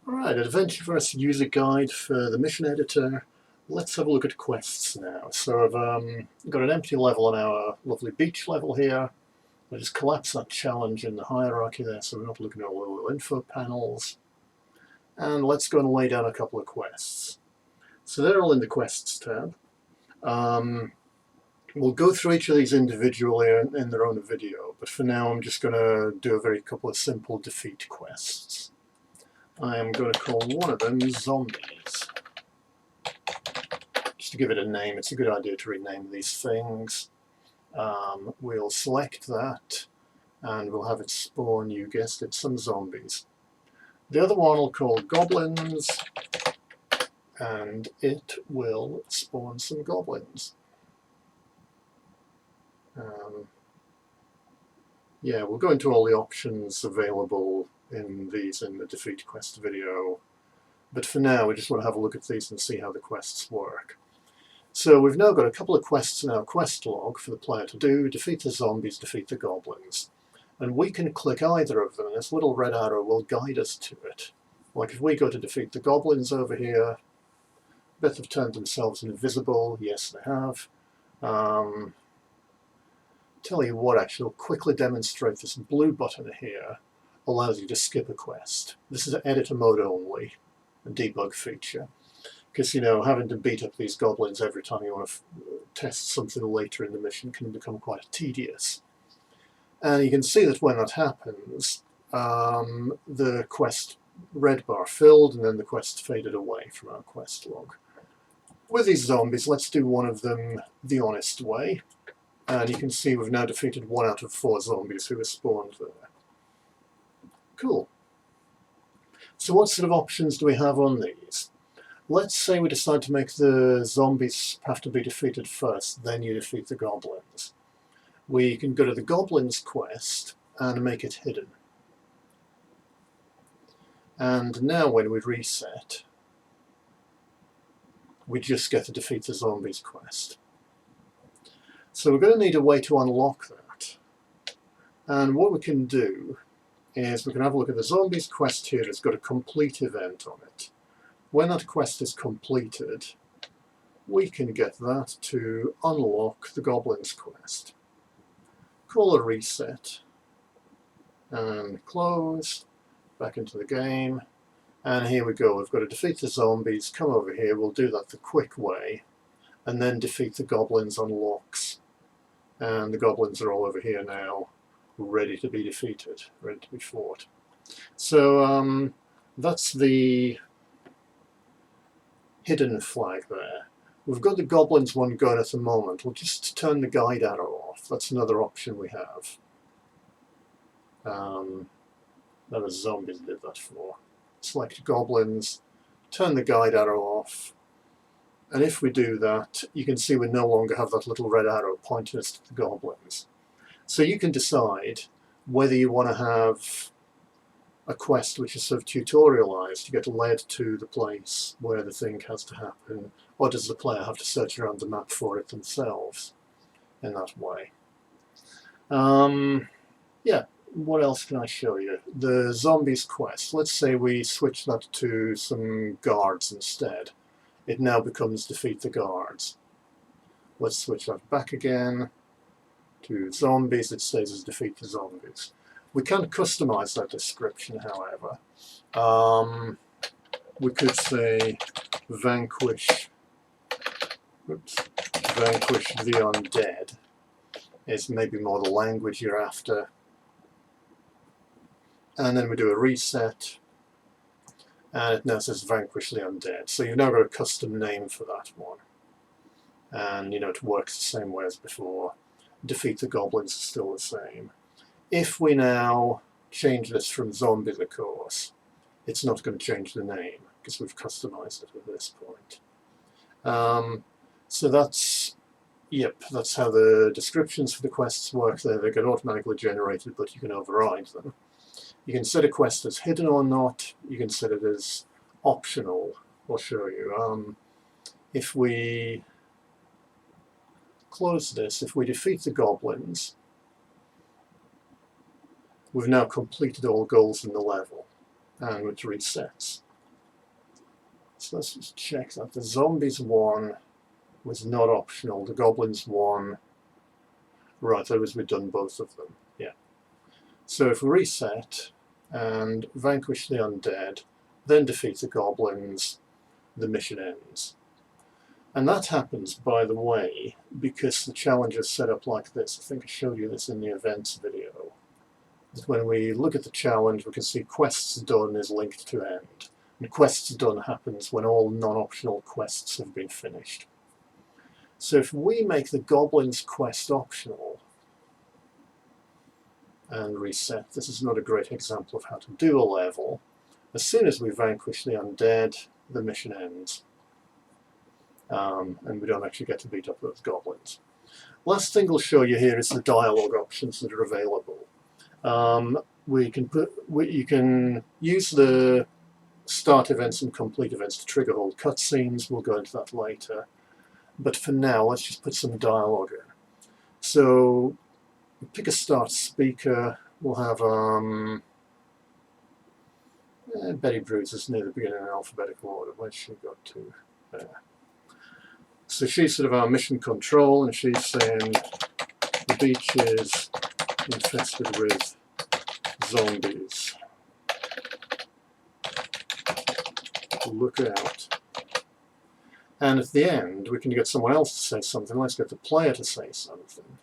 Alright, Adventureverse user guide for the mission editor. Let's have a look at quests now. So I've got an empty level on our lovely beach level here. I'll just collapse that challenge in the hierarchy there so we're not looking at all the little info panels. And let's go and lay down a couple of quests. So they're all in the quests tab. We'll go through each of these individually in their own video, but for now I'm just going to do a very couple of simple defeat quests. I am going to call one of them Zombies. Just to give it a name, it's a good idea to rename these things. We'll select that and we'll have it spawn, you guessed it, some zombies. The other one I'll call Goblins and it will spawn some goblins. Yeah, we'll go into all the options available in the defeat quest video, but for now we just want to have a look at these and see how the quests work. So we've now got a couple of quests in our quest log for the player to do: defeat the zombies, defeat the goblins. And we can click either of them, and this little red arrow will guide us to it. Like if we go to defeat the goblins over here, bet have turned themselves invisible. Yes, they have. Tell you what, actually, I'll quickly demonstrate this blue button here. Allows you to skip a quest. This is editor mode only, a debug feature. Because, you know, having to beat up these goblins every time you want to test something later in the mission can become quite tedious. And you can see that when that happens, the quest red bar filled and then the quest faded away from our quest log. With these zombies, let's do one of them the honest way. And you can see we've now defeated 1 out of 4 zombies who were spawned there. Cool. So what sort of options do we have on these? Let's say we decide to make the zombies have to be defeated first, then you defeat the goblins. We can go to the goblins quest and make it hidden. And now when we reset, we just get to defeat the zombies quest. So we're going to need a way to unlock that. And what we can do is we can have a look at the zombies quest here. It's got a complete event on it. When that quest is completed, we can get that to unlock the goblins quest. Call a reset and close, back into the game, and here we go. We've got to defeat the zombies, come over here, we'll do that the quick way, and then defeat the goblins unlocks. And the goblins are all over here now, ready to be defeated, ready to be fought. So that's the hidden flag there. We've got the goblins one going at the moment. We'll just turn the guide arrow off. That's another option we have. That was zombies did that for. Select goblins, turn the guide arrow off. And if we do that, you can see we no longer have that little red arrow pointing us to the goblins. So you can decide whether you want to have a quest which is sort of tutorialized, you get led to the place where the thing has to happen, or does the player have to search around the map for it themselves in that way. Yeah, what else can I show you? The zombies quest. Let's say we switch that to some guards instead. It now becomes defeat the guards. Let's switch that back again to zombies. It stays as defeat the zombies. We can't customize that description, however. We could say vanquish the undead is maybe more the language you're after. And then we do a reset. And it now says vanquish the undead. So you've now got a custom name for that one. And you know, it works the same way as before. Defeat the goblins is still the same. If we now change this from zombies, of course, it's not going to change the name because we've customized it at this point. So that's, yep, that's how the descriptions for the quests work there. They get automatically generated, but you can override them. You can set a quest as hidden or not. You can set it as optional. I'll show you. If we close this, if we defeat the goblins, we've now completed all goals in the level, and it resets. So let's just check that the zombies one was not optional, the goblins one, right, that was we've done both of them, yeah. So if we reset and vanquish the undead, then defeat the goblins, the mission ends. And that happens, by the way, because the challenge is set up like this. I think I showed you this in the events video. When we look at the challenge, we can see quests done is linked to end. And quests done happens when all non-optional quests have been finished. So if we make the Goblins quest optional and reset, this is not a great example of how to do a level. As soon as we vanquish the undead, the mission ends. And we don't actually get to beat up those goblins. Last thing I'll show you here is the dialogue options that are available. You can use the start events and complete events to trigger whole cutscenes. We'll go into that later. But for now, let's just put some dialogue in. So, pick a start speaker. We'll have Betty Bruce is near the beginning in alphabetical order. Where's she got to? There. So she's sort of our mission control, and she's saying the beach is infested with zombies. Look out. And at the end, we can get someone else to say something. Let's get the player to say something.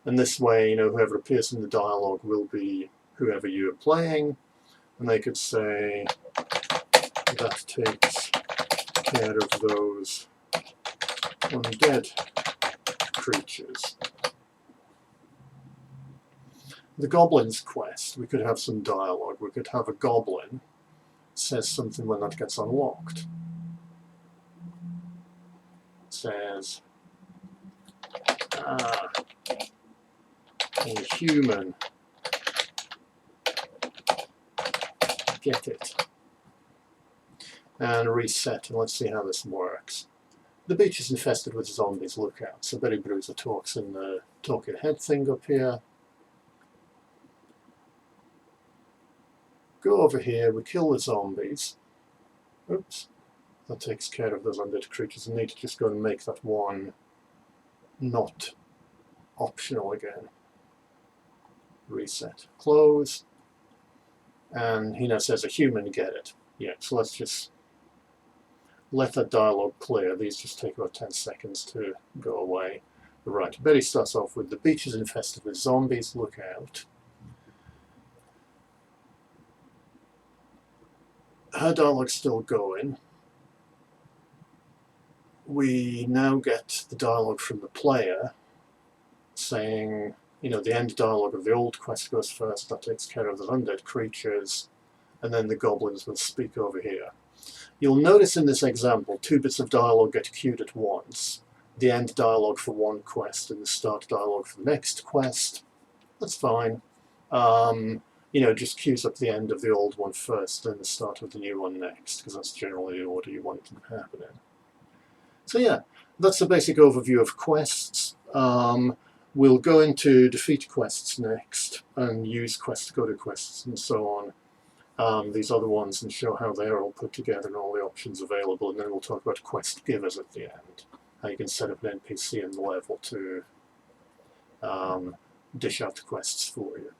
And this way, you know, whoever appears in the dialogue will be whoever you are playing. And they could say, that takes care of those undead creatures. The Goblins quest, we could have some dialogue. We could have a goblin says something when that gets unlocked. It says, a human, get it. And reset, and let's see how this works. The beach is infested with zombies, look out. So Betty Bruiser talks in the talking head thing up here. Go over here, we kill the zombies. Oops, that takes care of those undead creatures. I need to just go and make that one not optional again. Reset, close. And he now says a human, get it. Yeah, so let's just let that dialogue clear. These just take about 10 seconds to go away. Right, Betty starts off with the beach is infested with zombies, look out. Her dialogue's still going. We now get the dialogue from the player saying, you know, the end dialogue of the old quest goes first, that takes care of the undead creatures, and then the goblins will speak over here. You'll notice in this example, 2 bits of dialogue get queued at once. The end dialogue for one quest and the start dialogue for the next quest. That's fine. You know, just queues up the end of the old one first, then the start of the new one next, because that's generally the order you want it to happen in. So yeah, that's the basic overview of quests. We'll go into defeat quests next, and use quests to go to quests, and so on. These other ones, and show how they're all put together and all the options available, and then we'll talk about quest givers at the end. How you can set up an NPC in the level to dish out the quests for you.